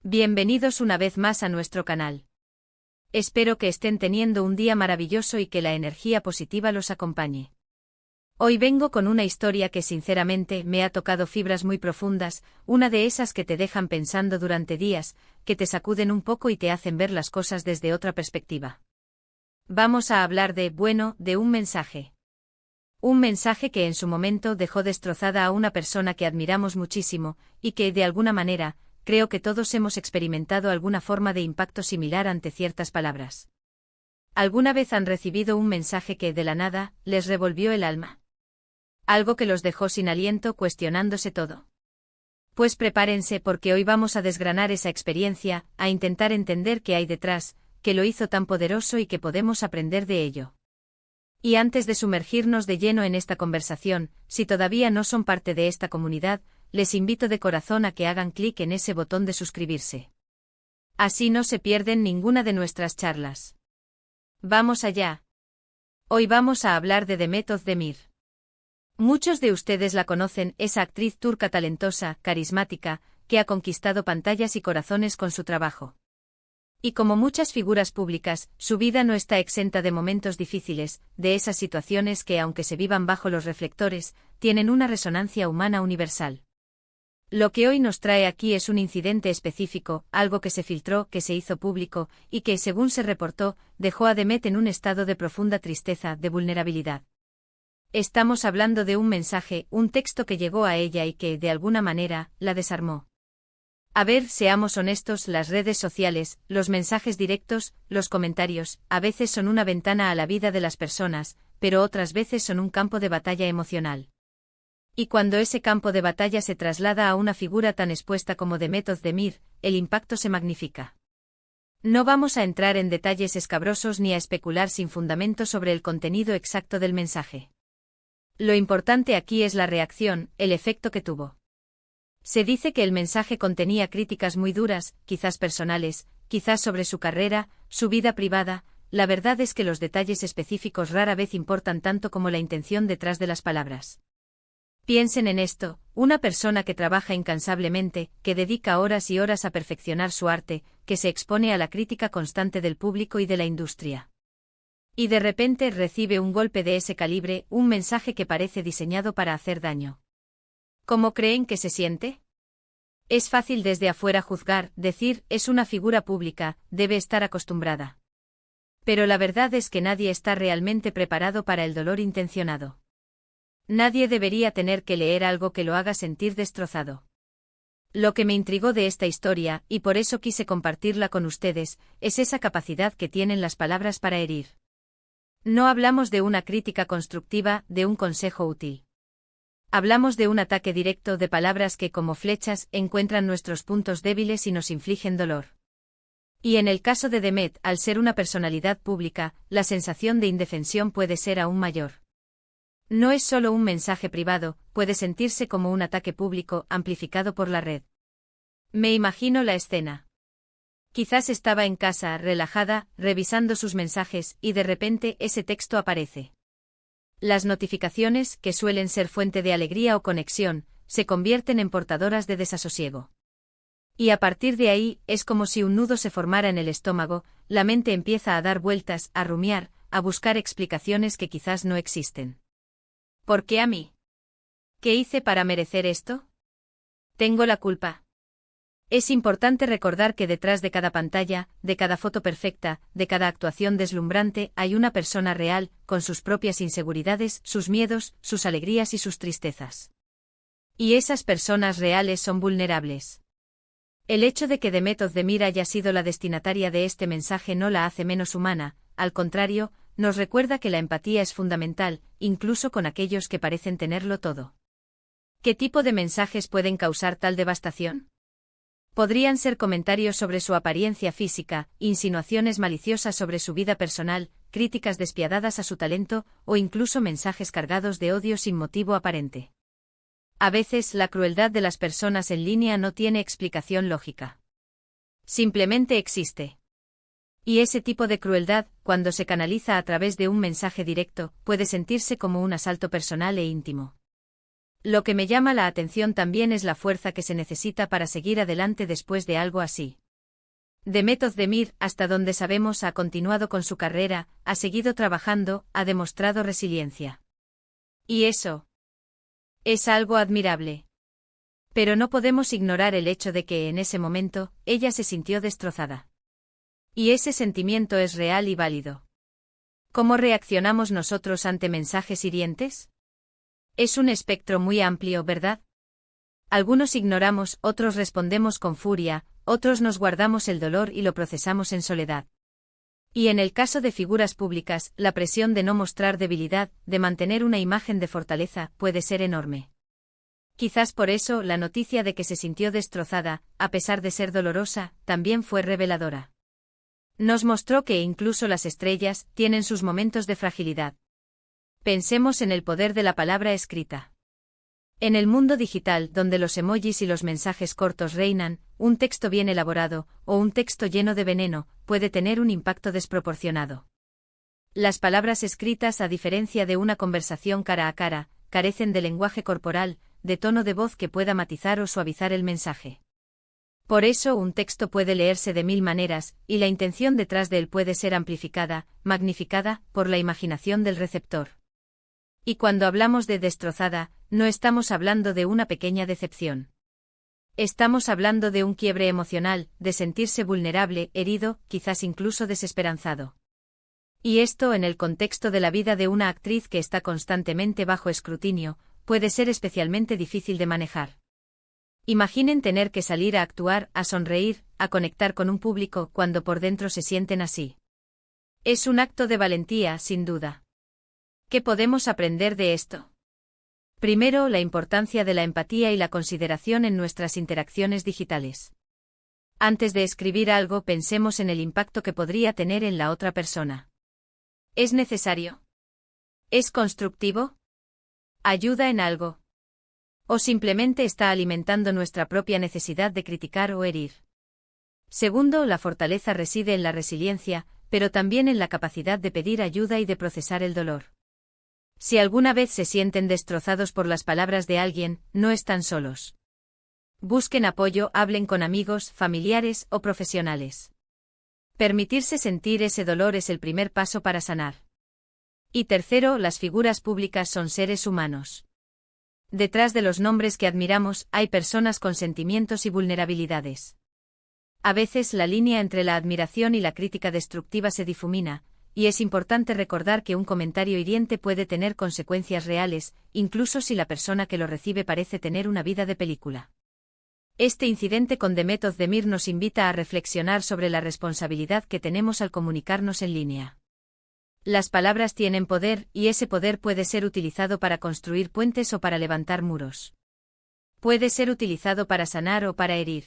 Bienvenidos una vez más a nuestro canal. Espero que estén teniendo un día maravilloso y que la energía positiva los acompañe. Hoy vengo con una historia que sinceramente me ha tocado fibras muy profundas, una de esas que te dejan pensando durante días, que te sacuden un poco y te hacen ver las cosas desde otra perspectiva. Vamos a hablar de un mensaje. Un mensaje que en su momento dejó destrozada a una persona que admiramos muchísimo, y que, de alguna manera, creo que todos hemos experimentado alguna forma de impacto similar ante ciertas palabras. ¿Alguna vez han recibido un mensaje que, de la nada, les revolvió el alma? Algo que los dejó sin aliento, cuestionándose todo. Pues prepárense porque hoy vamos a desgranar esa experiencia, a intentar entender qué hay detrás, qué lo hizo tan poderoso y qué podemos aprender de ello. Y antes de sumergirnos de lleno en esta conversación, si todavía no son parte de esta comunidad, les invito de corazón a que hagan clic en ese botón de suscribirse. Así no se pierden ninguna de nuestras charlas. Vamos allá. Hoy vamos a hablar de Demet Özdemir. Muchos de ustedes la conocen, esa actriz turca talentosa, carismática, que ha conquistado pantallas y corazones con su trabajo. Y como muchas figuras públicas, su vida no está exenta de momentos difíciles, de esas situaciones que, aunque se vivan bajo los reflectores, tienen una resonancia humana universal. Lo que hoy nos trae aquí es un incidente específico, algo que se filtró, que se hizo público, y que, según se reportó, dejó a Demet en un estado de profunda tristeza, de vulnerabilidad. Estamos hablando de un mensaje, un texto que llegó a ella y que, de alguna manera, la desarmó. A ver, seamos honestos, las redes sociales, los mensajes directos, los comentarios, a veces son una ventana a la vida de las personas, pero otras veces son un campo de batalla emocional. Y cuando ese campo de batalla se traslada a una figura tan expuesta como Demet Özdemir, el impacto se magnifica. No vamos a entrar en detalles escabrosos ni a especular sin fundamento sobre el contenido exacto del mensaje. Lo importante aquí es la reacción, el efecto que tuvo. Se dice que el mensaje contenía críticas muy duras, quizás personales, quizás sobre su carrera, su vida privada. La verdad es que los detalles específicos rara vez importan tanto como la intención detrás de las palabras. Piensen en esto, una persona que trabaja incansablemente, que dedica horas y horas a perfeccionar su arte, que se expone a la crítica constante del público y de la industria. Y de repente recibe un golpe de ese calibre, un mensaje que parece diseñado para hacer daño. ¿Cómo creen que se siente? Es fácil desde afuera juzgar, decir, es una figura pública, debe estar acostumbrada. Pero la verdad es que nadie está realmente preparado para el dolor intencionado. Nadie debería tener que leer algo que lo haga sentir destrozado. Lo que me intrigó de esta historia, y por eso quise compartirla con ustedes, es esa capacidad que tienen las palabras para herir. No hablamos de una crítica constructiva, de un consejo útil. Hablamos de un ataque directo de palabras que, como flechas, encuentran nuestros puntos débiles y nos infligen dolor. Y en el caso de Demet, al ser una personalidad pública, la sensación de indefensión puede ser aún mayor. No es solo un mensaje privado, puede sentirse como un ataque público, amplificado por la red. Me imagino la escena. Quizás estaba en casa, relajada, revisando sus mensajes, y de repente ese texto aparece. Las notificaciones, que suelen ser fuente de alegría o conexión, se convierten en portadoras de desasosiego. Y a partir de ahí, es como si un nudo se formara en el estómago, la mente empieza a dar vueltas, a rumiar, a buscar explicaciones que quizás no existen. ¿Por qué a mí? ¿Qué hice para merecer esto? ¿Tengo la culpa? Es importante recordar que detrás de cada pantalla, de cada foto perfecta, de cada actuación deslumbrante, hay una persona real, con sus propias inseguridades, sus miedos, sus alegrías y sus tristezas. Y esas personas reales son vulnerables. El hecho de que Demet Özdemir haya sido la destinataria de este mensaje no la hace menos humana, al contrario, nos recuerda que la empatía es fundamental, incluso con aquellos que parecen tenerlo todo. ¿Qué tipo de mensajes pueden causar tal devastación? Podrían ser comentarios sobre su apariencia física, insinuaciones maliciosas sobre su vida personal, críticas despiadadas a su talento, o incluso mensajes cargados de odio sin motivo aparente. A veces la crueldad de las personas en línea no tiene explicación lógica. Simplemente existe. Y ese tipo de crueldad, cuando se canaliza a través de un mensaje directo, puede sentirse como un asalto personal e íntimo. Lo que me llama la atención también es la fuerza que se necesita para seguir adelante después de algo así. Demet Özdemir, hasta donde sabemos, ha continuado con su carrera, ha seguido trabajando, ha demostrado resiliencia. Y eso es algo admirable. Pero no podemos ignorar el hecho de que en ese momento, ella se sintió destrozada. Y ese sentimiento es real y válido. ¿Cómo reaccionamos nosotros ante mensajes hirientes? Es un espectro muy amplio, ¿verdad? Algunos ignoramos, otros respondemos con furia, otros nos guardamos el dolor y lo procesamos en soledad. Y en el caso de figuras públicas, la presión de no mostrar debilidad, de mantener una imagen de fortaleza, puede ser enorme. Quizás por eso la noticia de que se sintió destrozada, a pesar de ser dolorosa, también fue reveladora. Nos mostró que incluso las estrellas tienen sus momentos de fragilidad. Pensemos en el poder de la palabra escrita. En el mundo digital, donde los emojis y los mensajes cortos reinan, un texto bien elaborado, o un texto lleno de veneno, puede tener un impacto desproporcionado. Las palabras escritas, a diferencia de una conversación cara a cara, carecen de lenguaje corporal, de tono de voz que pueda matizar o suavizar el mensaje. Por eso un texto puede leerse de 1000 maneras, y la intención detrás de él puede ser amplificada, magnificada, por la imaginación del receptor. Y cuando hablamos de destrozada, no estamos hablando de una pequeña decepción. Estamos hablando de un quiebre emocional, de sentirse vulnerable, herido, quizás incluso desesperanzado. Y esto, en el contexto de la vida de una actriz que está constantemente bajo escrutinio, puede ser especialmente difícil de manejar. Imaginen tener que salir a actuar, a sonreír, a conectar con un público cuando por dentro se sienten así. Es un acto de valentía, sin duda. ¿Qué podemos aprender de esto? Primero, la importancia de la empatía y la consideración en nuestras interacciones digitales. Antes de escribir algo, pensemos en el impacto que podría tener en la otra persona. ¿Es necesario? ¿Es constructivo? ¿Ayuda en algo? ¿O simplemente está alimentando nuestra propia necesidad de criticar o herir? Segundo, la fortaleza reside en la resiliencia, pero también en la capacidad de pedir ayuda y de procesar el dolor. Si alguna vez se sienten destrozados por las palabras de alguien, no están solos. Busquen apoyo, hablen con amigos, familiares o profesionales. Permitirse sentir ese dolor es el primer paso para sanar. Y tercero, las figuras públicas son seres humanos. Detrás de los nombres que admiramos, hay personas con sentimientos y vulnerabilidades. A veces la línea entre la admiración y la crítica destructiva se difumina, y es importante recordar que un comentario hiriente puede tener consecuencias reales, incluso si la persona que lo recibe parece tener una vida de película. Este incidente con Demet Özdemir nos invita a reflexionar sobre la responsabilidad que tenemos al comunicarnos en línea. Las palabras tienen poder, y ese poder puede ser utilizado para construir puentes o para levantar muros. Puede ser utilizado para sanar o para herir.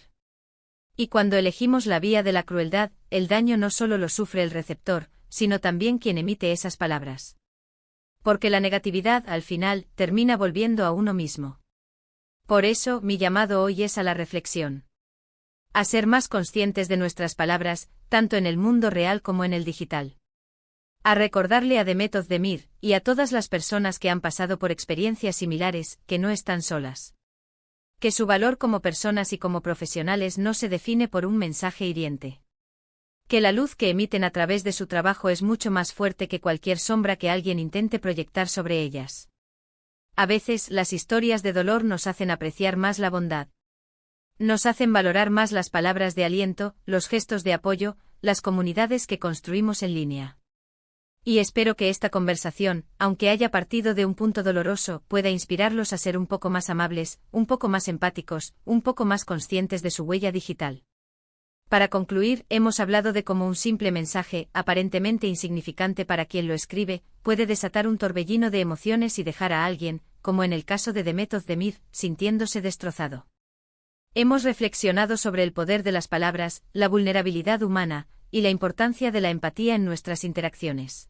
Y cuando elegimos la vía de la crueldad, el daño no solo lo sufre el receptor, sino también quien emite esas palabras. Porque la negatividad, al final, termina volviendo a uno mismo. Por eso, mi llamado hoy es a la reflexión. A ser más conscientes de nuestras palabras, tanto en el mundo real como en el digital. A recordarle a Demet Özdemir, y a todas las personas que han pasado por experiencias similares, que no están solas. Que su valor como personas y como profesionales no se define por un mensaje hiriente. Que la luz que emiten a través de su trabajo es mucho más fuerte que cualquier sombra que alguien intente proyectar sobre ellas. A veces, las historias de dolor nos hacen apreciar más la bondad. Nos hacen valorar más las palabras de aliento, los gestos de apoyo, las comunidades que construimos en línea. Y espero que esta conversación, aunque haya partido de un punto doloroso, pueda inspirarlos a ser un poco más amables, un poco más empáticos, un poco más conscientes de su huella digital. Para concluir, hemos hablado de cómo un simple mensaje, aparentemente insignificante para quien lo escribe, puede desatar un torbellino de emociones y dejar a alguien, como en el caso de Demet Özdemir, sintiéndose destrozado. Hemos reflexionado sobre el poder de las palabras, la vulnerabilidad humana, y la importancia de la empatía en nuestras interacciones.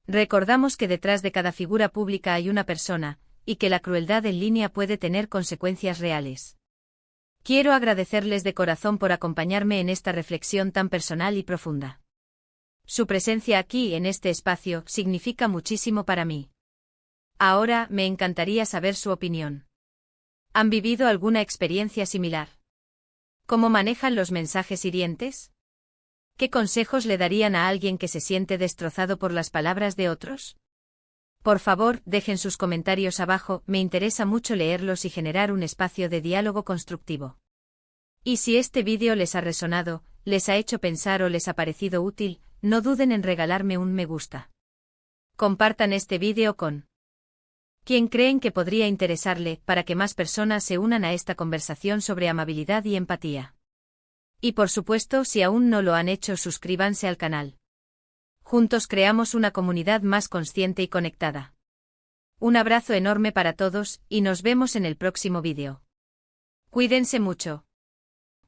Recordamos que detrás de cada figura pública hay una persona, y que la crueldad en línea puede tener consecuencias reales. Quiero agradecerles de corazón por acompañarme en esta reflexión tan personal y profunda. Su presencia aquí en este espacio significa muchísimo para mí. Ahora, me encantaría saber su opinión. ¿Han vivido alguna experiencia similar? ¿Cómo manejan los mensajes hirientes? ¿Qué consejos le darían a alguien que se siente destrozado por las palabras de otros? Por favor, dejen sus comentarios abajo, me interesa mucho leerlos y generar un espacio de diálogo constructivo. Y si este vídeo les ha resonado, les ha hecho pensar o les ha parecido útil, no duden en regalarme un me gusta. Compartan este vídeo con quien creen que podría interesarle, para que más personas se unan a esta conversación sobre amabilidad y empatía. Y por supuesto, si aún no lo han hecho, suscríbanse al canal. Juntos creamos una comunidad más consciente y conectada. Un abrazo enorme para todos, y nos vemos en el próximo vídeo. Cuídense mucho.